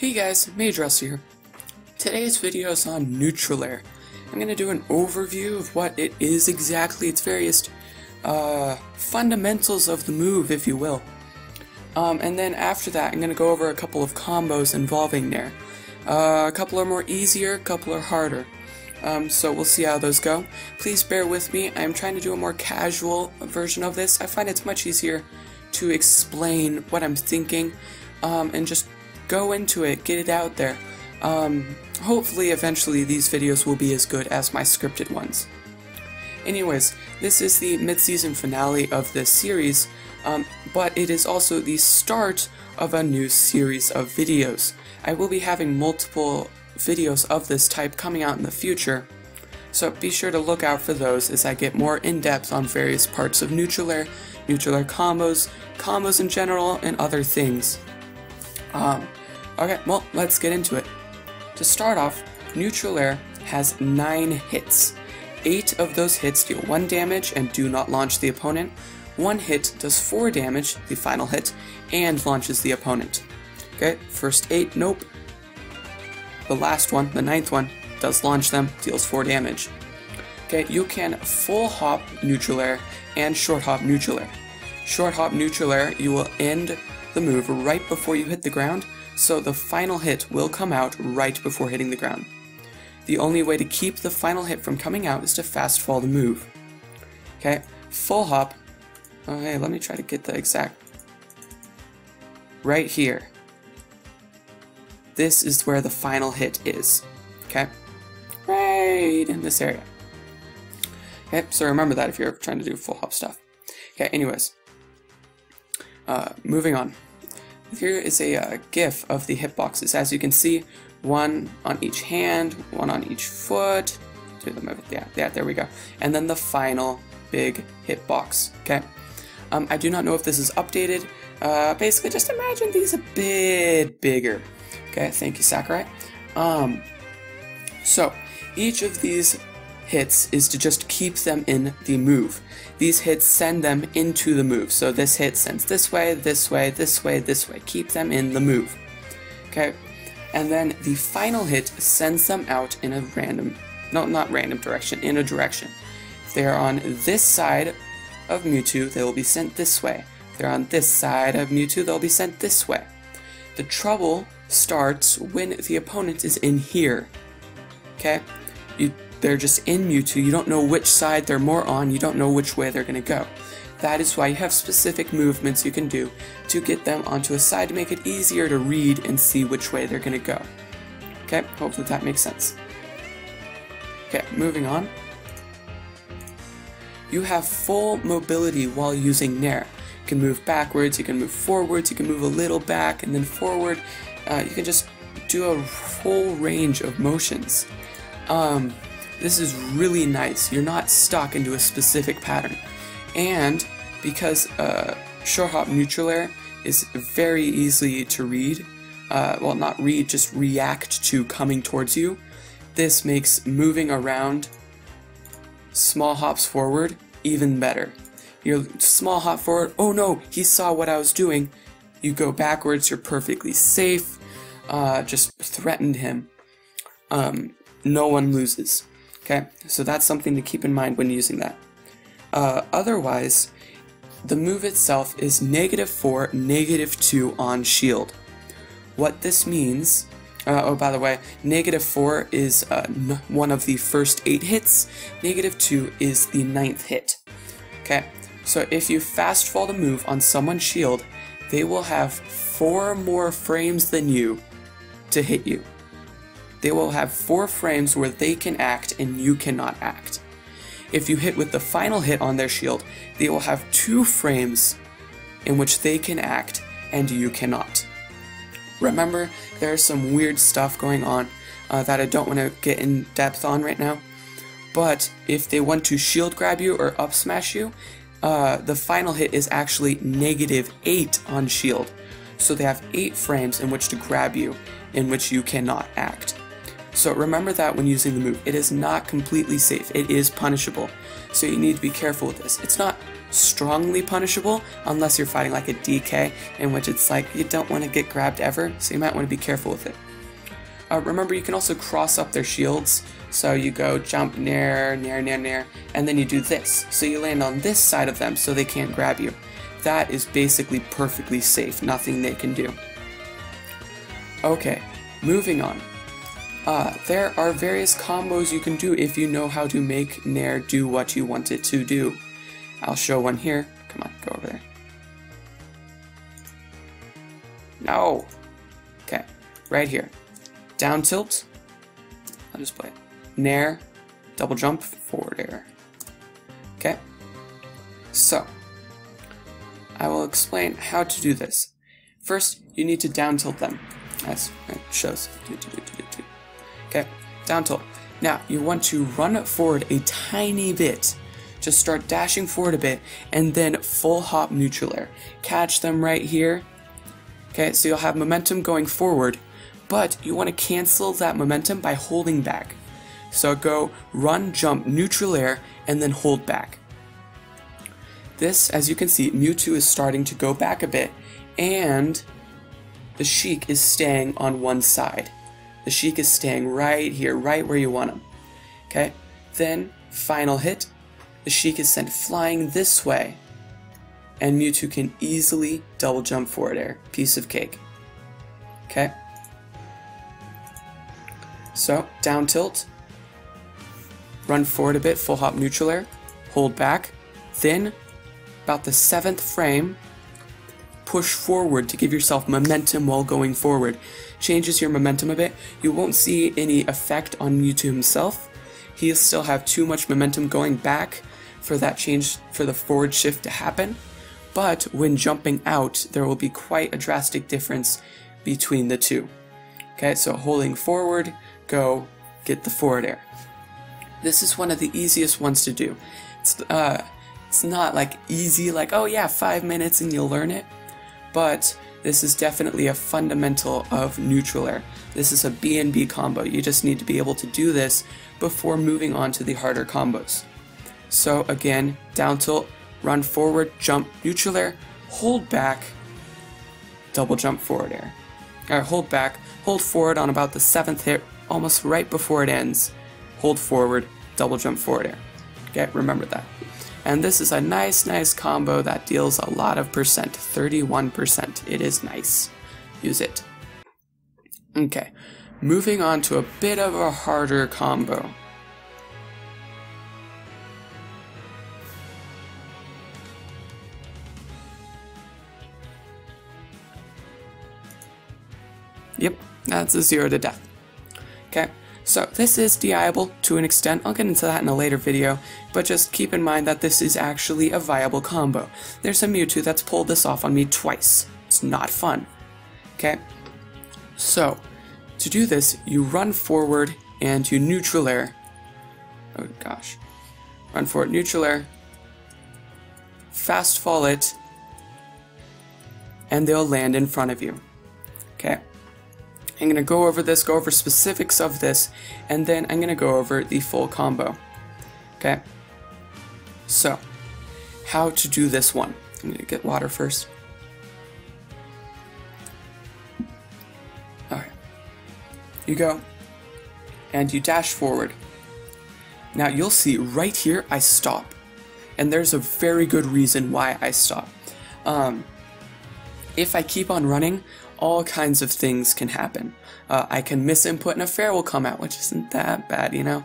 Hey guys, Maedhros here. Today's video is on neutral air. I'm going to do an overview of what it is exactly, its various fundamentals of the move, if you will. And then after that, I'm going to go over a couple of combos involving Nair. A couple are more easier, a couple are harder. So we'll see how those go. Please bear with me, I'm trying to do a more casual version of this. I find it's much easier to explain what I'm thinking, and just go into it, get it out there. Hopefully eventually these videos will be as good as my scripted ones. Anyways, this is the mid-season finale of this series, but it is also the start of a new series of videos. I will be having multiple videos of this type coming out in the future, so be sure to look out for those as I get more in-depth on various parts of neutral air combos, combos in general, and other things. Okay, well, let's get into it. To start off, neutral air has 9 hits. 8 of those hits deal 1 damage and do not launch the opponent. 1 hit does 4 damage, the final hit, and launches the opponent. Okay, first 8, nope. The last one, the 9th one, does launch them, deals 4 damage. Okay, you can full hop neutral air and short hop neutral air. Short hop neutral air, you will end the move right before you hit the ground, so the final hit will come out right before hitting the ground. The only way to keep the final hit from coming out is to fast fall the move. Okay, full hop. Okay, let me try to get the exact. Right here. This is where the final hit is. Okay, right in this area. Okay, so remember that if you're trying to do full hop stuff. Okay, anyways. Moving on. Here is a GIF of the hitboxes. As you can see, 1 on each hand, 1 on each foot. Yeah, there we go. And then the final big hitbox. Okay. I do not know if this is updated. Basically, just imagine these a bit bigger. Okay, thank you, Sakurai. So each of these hits is to just keep them in the move. These hits send them into the move. So this hit sends this way, this way, this way, this way. Keep them in the move. Okay? And then the final hit sends them out in a random, no, not random direction, in a direction. If they're on this side of Mewtwo, they will be sent this way. If they're on this side of Mewtwo, they'll be sent this way. The trouble starts when the opponent is in here. Okay? They're just in Mewtwo, you don't know which side they're more on, you don't know which way they're going to go. That is why you have specific movements you can do to get them onto a side to make it easier to read and see which way they're going to go. Okay, hopefully that makes sense. Okay, moving on. You have full mobility while using Nair. You can move backwards, you can move forwards, you can move a little back and then forward. You can just do a whole range of motions. This is really nice. You're not stuck into a specific pattern. And because short hop neutral air is very easy to read, well, not read, just react to coming towards you, this makes moving around small hops forward even better. You're small hop forward, oh no, he saw what I was doing. You go backwards, you're perfectly safe. Just threatened him. No one loses. Okay, so that's something to keep in mind when using that. Otherwise, the move itself is -4, -2 on shield. What this means, oh by the way, -4 is one of the first 8 hits, -2 is the 9th hit. Okay, so if you fast fall the move on someone's shield, they will have 4 more frames than you to hit you. They will have 4 frames where they can act and you cannot act. If you hit with the final hit on their shield, they will have 2 frames in which they can act and you cannot. Remember, there's some weird stuff going on that I don't want to get in depth on right now, but if they want to shield grab you or up smash you, the final hit is actually -8 on shield. So they have 8 frames in which to grab you, in which you cannot act. So remember that when using the move. It is not completely safe. It is punishable. So you need to be careful with this. It's not strongly punishable unless you're fighting like a DK, in which it's like you don't want to get grabbed ever, so you might want to be careful with it. Remember, you can also cross up their shields, so you go jump near, and then you do this, so you land on this side of them so they can't grab you. That is basically perfectly safe, nothing they can do. Okay, moving on. There are various combos you can do if you know how to make Nair do what you want it to do. I'll show one here. Come on, go over there. No! Okay, right here. Down tilt. I'll just play it. Nair, double jump, forward air. Okay? So, I will explain how to do this. First, you need to down tilt them, as it shows. Okay, down tilt. Now, you want to run forward a tiny bit. Just start dashing forward a bit, and then full hop neutral air. Catch them right here. Okay, so you'll have momentum going forward, but you want to cancel that momentum by holding back. So go run, jump, neutral air, and then hold back. This, as you can see, Mewtwo is starting to go back a bit, and the Sheik is staying on one side. The Sheik is staying right here, right where you want him. Okay, then final hit. The Sheik is sent flying this way, and Mewtwo can easily double jump forward air. Piece of cake. Okay? So, down tilt, run forward a bit, full hop neutral air, hold back, then, about the 7th frame, push forward to give yourself momentum while going forward. Changes your momentum a bit. You won't see any effect on Mewtwo himself. He'll still have too much momentum going back for that change, for the forward shift to happen. But when jumping out, there will be quite a drastic difference between the two. Okay, so holding forward, go get the forward air. This is one of the easiest ones to do. It's not like easy, like, oh yeah, 5 minutes and you'll learn it. But this is definitely a fundamental of neutral air. This is a B&B combo. You just need to be able to do this before moving on to the harder combos. So again, down tilt, run forward, jump, neutral air, hold back, double jump forward air. Alright, hold back, hold forward on about the 7th hit, almost right before it ends. Hold forward, double jump forward air. Okay, remember that. And this is a nice combo that deals a lot of percent, 31%. It is nice. Use it. Okay, moving on to a bit of a harder combo. Yep, that's a 0 to death. Okay, so this is DIable to an extent. I'll get into that in a later video, but just keep in mind that this is actually a viable combo. There's a Mewtwo that's pulled this off on me twice. It's not fun. Okay, so to do this, you run forward and you neutral air. Oh gosh. Run forward, neutral air, fast fall it, and they'll land in front of you. Okay. I'm going to go over this, go over specifics of this, and then I'm going to go over the full combo. Okay? So, how to do this one. I'm going to get water first. Alright. You go, and you dash forward. Now you'll see right here I stop. And there's a very good reason why I stop. If I keep on running, all kinds of things can happen. I can miss input and a fair will come out, which isn't that bad, you know?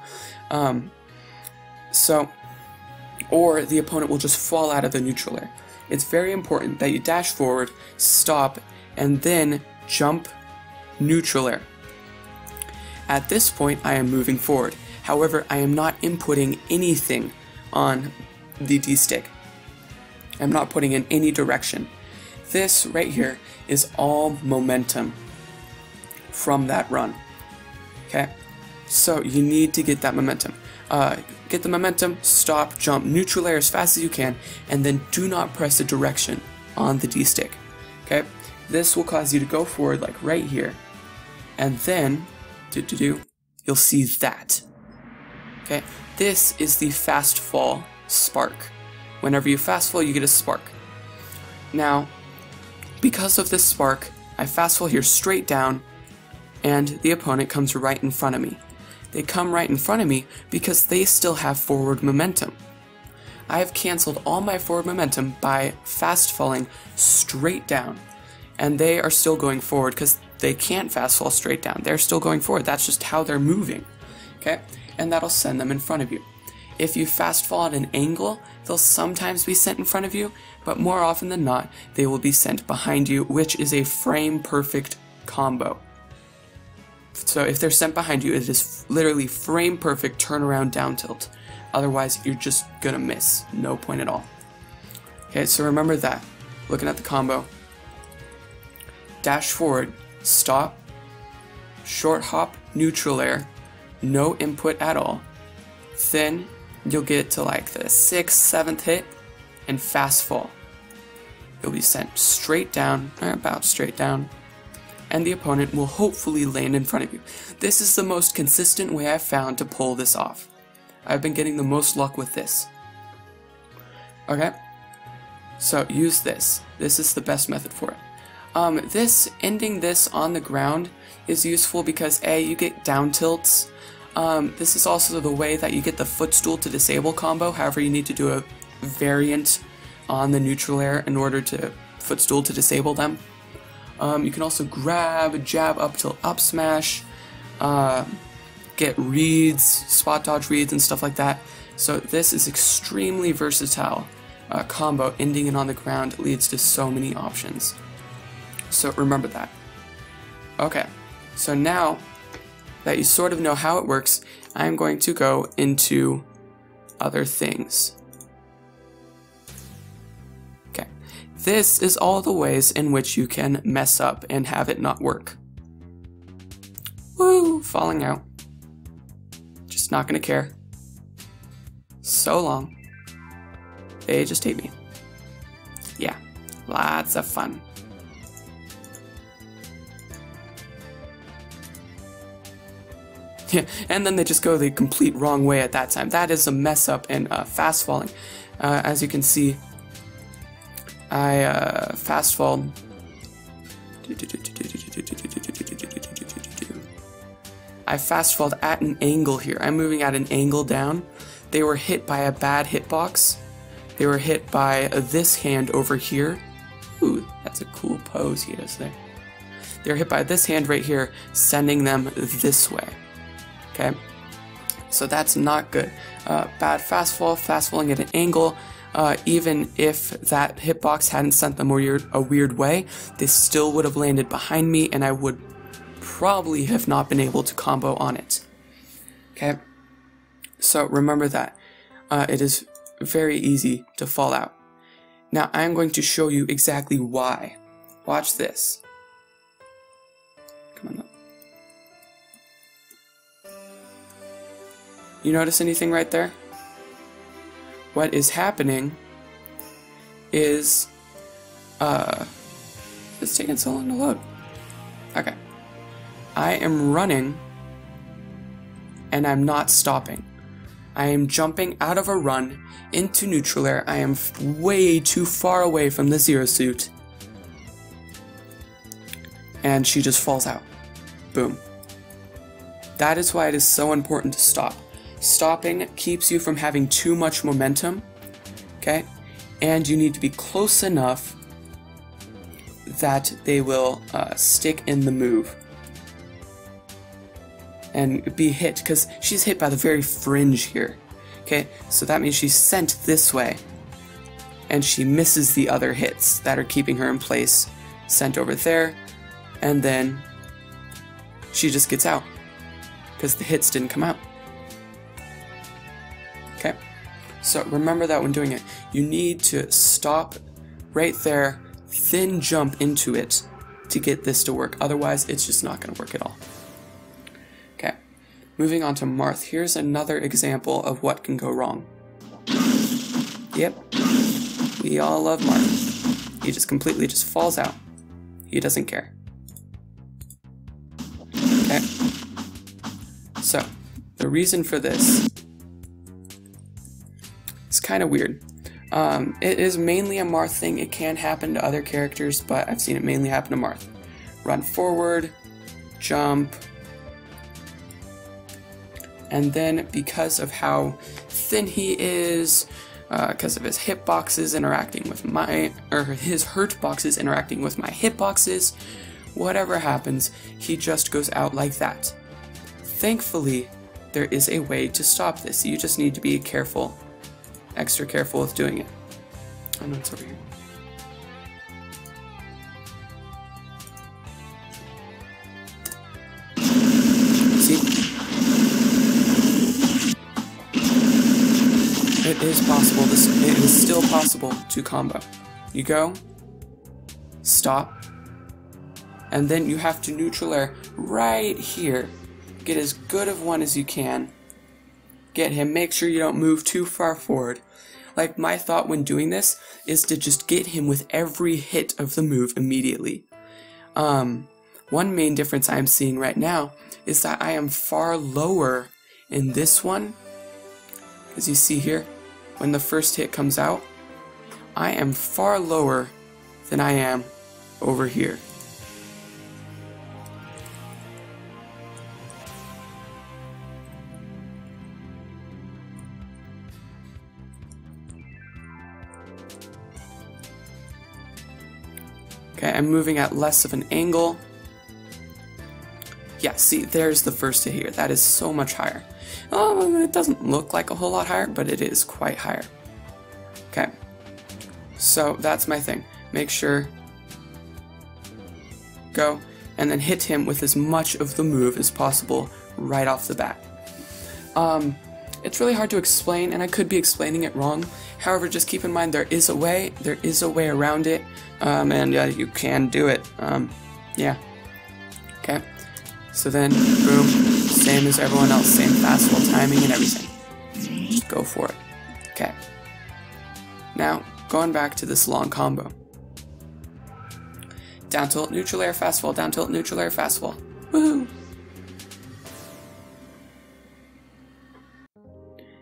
Or the opponent will just fall out of the neutral air. It's very important that you dash forward, stop, and then jump neutral air. At this point, I am moving forward. However, I am not inputting anything on the D-stick. I'm not putting in any direction. This right here is all momentum from that run. Okay? So you need to get that momentum. Get the momentum, stop, jump, neutral air as fast as you can, and then do not press a direction on the D-stick. Okay? This will cause you to go forward like right here. And then, you'll see that. Okay? This is the fast fall spark. Whenever you fast fall, you get a spark. Now, because of this spark, I fast fall here straight down, and the opponent comes right in front of me. They come right in front of me because they still have forward momentum. I have canceled all my forward momentum by fast falling straight down, and they are still going forward because they can't fast fall straight down. They're still going forward. That's just how they're moving. Okay? And that'll send them in front of you. If you fast fall at an angle, they'll sometimes be sent in front of you, but more often than not, they will be sent behind you, which is a frame perfect combo. So if they're sent behind you, it is literally frame perfect turnaround down tilt. Otherwise, you're just gonna miss. No point at all. Okay, so remember that. Looking at the combo. Dash forward, stop, short hop, neutral air, no input at all. Then you'll get to like the 6th, 7th hit, and fast fall. You'll be sent straight down, or about straight down, and the opponent will hopefully land in front of you. This is the most consistent way I've found to pull this off. I've been getting the most luck with this. Okay? So use this. This is the best method for it. Ending this on the ground is useful because A, you get down tilts. This is also the way that you get the footstool to disable combo. However, you need to do a variant on the neutral air in order to footstool to disable them. You can also grab a jab up till up smash, get reads, spot dodge reads and stuff like that. So this is extremely versatile combo. Ending it on the ground leads to so many options. So remember that. Okay, so now that you sort of know how it works, I'm going to go into other things. Okay, this is all the ways in which you can mess up and have it not work. Woo, falling out. Just not gonna care. So long. They just hate me. Yeah, lots of fun. Yeah, and then they just go the complete wrong way at that time. That is a mess up and fast falling. As you can see, I fast fall. I fast falled at an angle here. I'm moving at an angle down. They were hit by a bad hitbox. They were hit by this hand over here. Ooh, that's a cool pose he does there. They were hit by this hand right here, sending them this way. Okay, so that's not good. Bad fast falling at an angle. Even if that hitbox hadn't sent them a weird way, they still would have landed behind me, and I would probably have not been able to combo on it. Okay, so remember that. It is very easy to fall out. Now I'm going to show you exactly why. Watch this. Come on up. You notice anything right there? What is happening is, it's taking so long to load. Okay. I am running, and I'm not stopping. I am jumping out of a run into neutral air. I am way too far away from the zero suit. And she just falls out. Boom. That is why it is so important to stop. Stopping keeps you from having too much momentum, okay? And you need to be close enough that they will stick in the move and be hit, because she's hit by the very fringe here, okay? So that means she's sent this way, and she misses the other hits that are keeping her in place, sent over there, and then she just gets out, because the hits didn't come out. Okay, so remember that when doing it, you need to stop right there, then jump into it to get this to work. Otherwise, it's just not going to work at all. Okay, moving on to Marth. Here's another example of what can go wrong. Yep, we all love Marth. He just completely just falls out. He doesn't care. Okay, so the reason for this, it's kind of weird. It is mainly a Marth thing. It can happen to other characters, but I've seen it mainly happen to Marth. Run forward, jump, and then because of how thin he is, because of his hitboxes interacting with his hurtboxes interacting with my hitboxes, whatever happens, he just goes out like that. Thankfully, there is a way to stop this. You just need to be careful, extra careful with doing it. I know it's over here. See? It is possible. It is still possible to combo. You go, stop, and then you have to neutral air right here. Get as good of one as you can. Get him. Make sure you don't move too far forward. Like, my thought when doing this is to just get him with every hit of the move immediately. One main difference I'm seeing right now is that I am far lower in this one. As you see here, when the first hit comes out, I am far lower than I am over here. Okay, I'm moving at less of an angle. Yeah, see, there's the first hit here. That is so much higher. Oh, it doesn't look like a whole lot higher, but it is quite higher. Okay, so that's my thing. Make sure, go, and then hit him with as much of the move as possible right off the bat. It's really hard to explain, and I could be explaining it wrong. However, just keep in mind there is a way around it, and you can do it. Yeah. Okay. So then, boom, same as everyone else, same fastball timing and everything. Just go for it. Okay. Now, going back to this long combo. Down tilt, neutral air, fastball, down tilt, neutral air, fastball. Woohoo!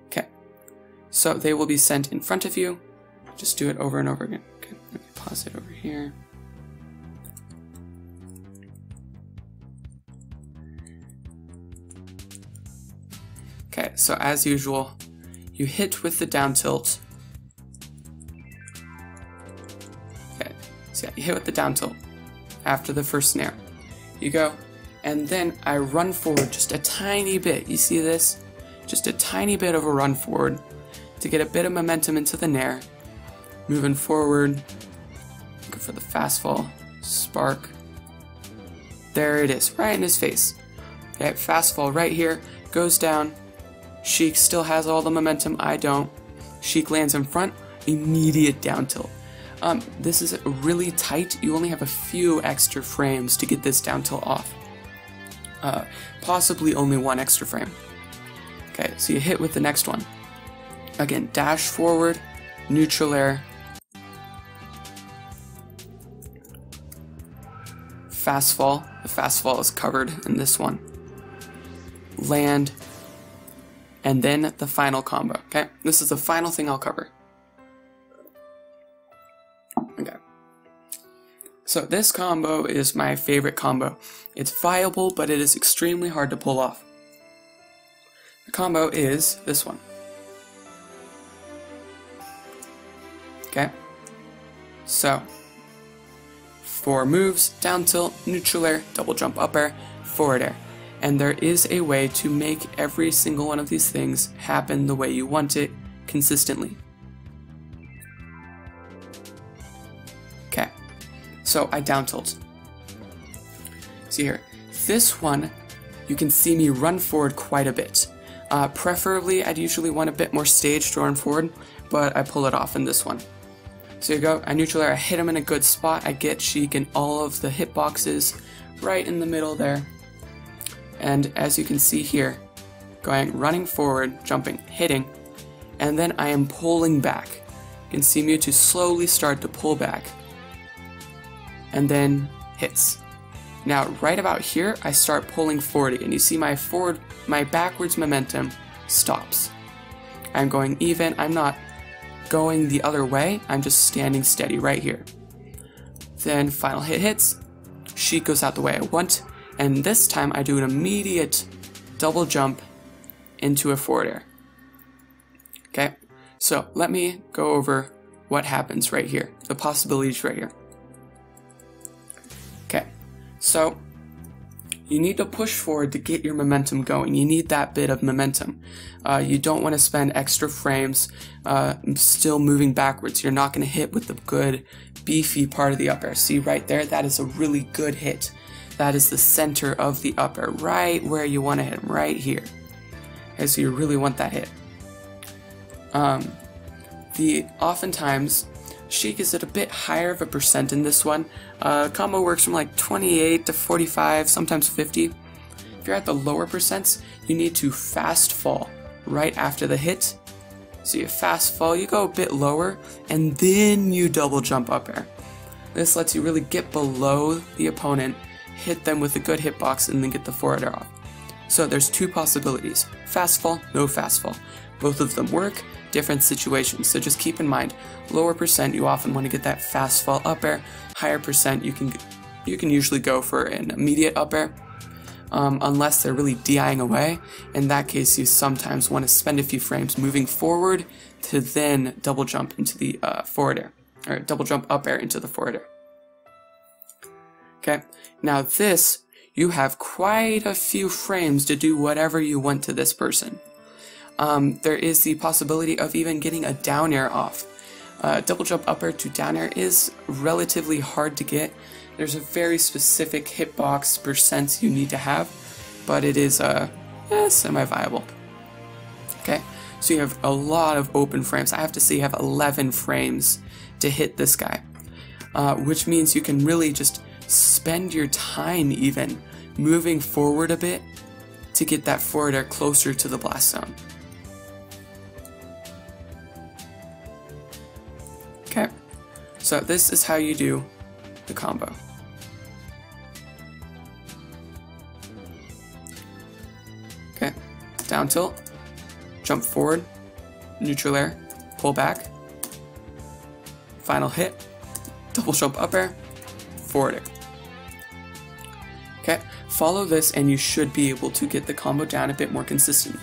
Okay. So they will be sent in front of you. Just do it over and over again. Okay, let me pause it over here. Okay, so as usual, you hit with the down tilt. Okay, so yeah, you hit with the down tilt after the first snare. You go, and then I run forward just a tiny bit. You see this? Just a tiny bit of a run forward to get a bit of momentum into the nair. Moving forward, go for the fastball, spark. There it is, right in his face. Okay, fastball right here, goes down. Sheik still has all the momentum, I don't. Sheik lands in front, immediate down tilt. This is really tight. You only have a few extra frames to get this down tilt off. Possibly only one extra frame. Okay, so you hit with the next one. Again, dash forward, neutral air, fastball. The fastball is covered in this one. Land, and then the final combo. Okay, this is the final thing I'll cover. Okay, so this combo is my favorite combo. It's viable, but it is extremely hard to pull off. The combo is this one. Okay, so 4 moves: down tilt, neutral air, double jump up air, forward air. And there is a way to make every single one of these things happen the way you want it consistently. Okay, so I down tilt. See here, this one, you can see me run forward quite a bit. Preferably, I'd usually want a bit more stage to run forward, but I pull it off in this one. So you go, I neutral air, I hit him in a good spot, I get Sheik in all of the hitboxes right in the middle there. And as you can see here, running forward, jumping, hitting, and then I am pulling back. You can see me to slowly start to pull back, and then hits. Now, right about here, I start pulling forward again. You see my backwards momentum stops. I'm going even, I'm not going the other way, I'm just standing steady right here. Then final hit hits, sheet goes out the way I want, and this time I do an immediate double jump into a forward air. Okay, so let me go over what happens right here, the possibilities right here. Okay, so you need to push forward to get your momentum going. You need that bit of momentum. You don't want to spend extra frames still moving backwards. You're not going to hit with the good, beefy part of the up air. See right there? That is a really good hit. That is the center of the up air, right where you want to hit them, right here. Okay, so you really want that hit. Oftentimes, Sheik is at a bit higher of a percent in this one. Combo works from like 28 to 45, sometimes 50. If you're at the lower percents, you need to fast fall right after the hit. So you fast fall, you go a bit lower, and then you double jump up air. This lets you really get below the opponent, hit them with a good hitbox, and then get the forward air off. So there's two possibilities: fast fall, no fast fall. Both of them work, different situations. So just keep in mind, lower percent, you often want to get that fast fall up air. Higher percent, you can usually go for an immediate up air, unless they're really DIing away. In that case, you sometimes want to spend a few frames moving forward to then double jump into the forward air, or double jump up air into the forward air. Okay, now this, you have quite a few frames to do whatever you want to this person. There is the possibility of even getting a down air off. Double jump up air to down air is relatively hard to get. There's a very specific hitbox percent you need to have, but it is semi-viable. Okay, so you have a lot of open frames. I have to say you have 11 frames to hit this guy, which means you can really just spend your time even moving forward a bit to get that forward air closer to the blast zone. Okay, so this is how you do the combo. Okay, down tilt, jump forward, neutral air, pull back, final hit, double jump up air, forward air. Okay, follow this and you should be able to get the combo down a bit more consistently.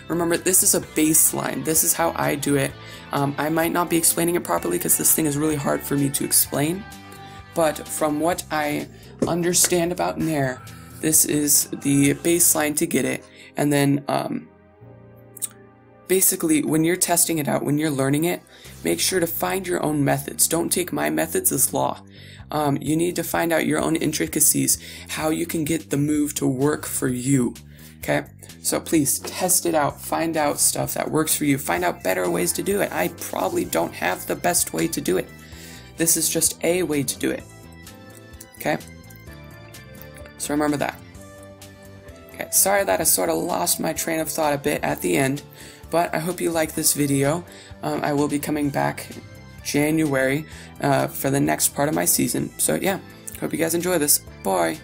Remember, this is a baseline. This is how I do it. I might not be explaining it properly because this thing is really hard for me to explain, but from what I understand about Nair, this is the baseline to get it. And then basically, when you're testing it out, when you're learning it, make sure to find your own methods. Don't take my methods as law. You need to find out your own intricacies, how you can get the move to work for you. Okay, so please test it out, find out stuff that works for you, find out better ways to do it. I probably don't have the best way to do it. This is just a way to do it. Okay, so remember that. Okay, sorry that I sort of lost my train of thought a bit at the end, but I hope you like this video. I will be coming back January for the next part of my season. So yeah, hope you guys enjoy this. Bye.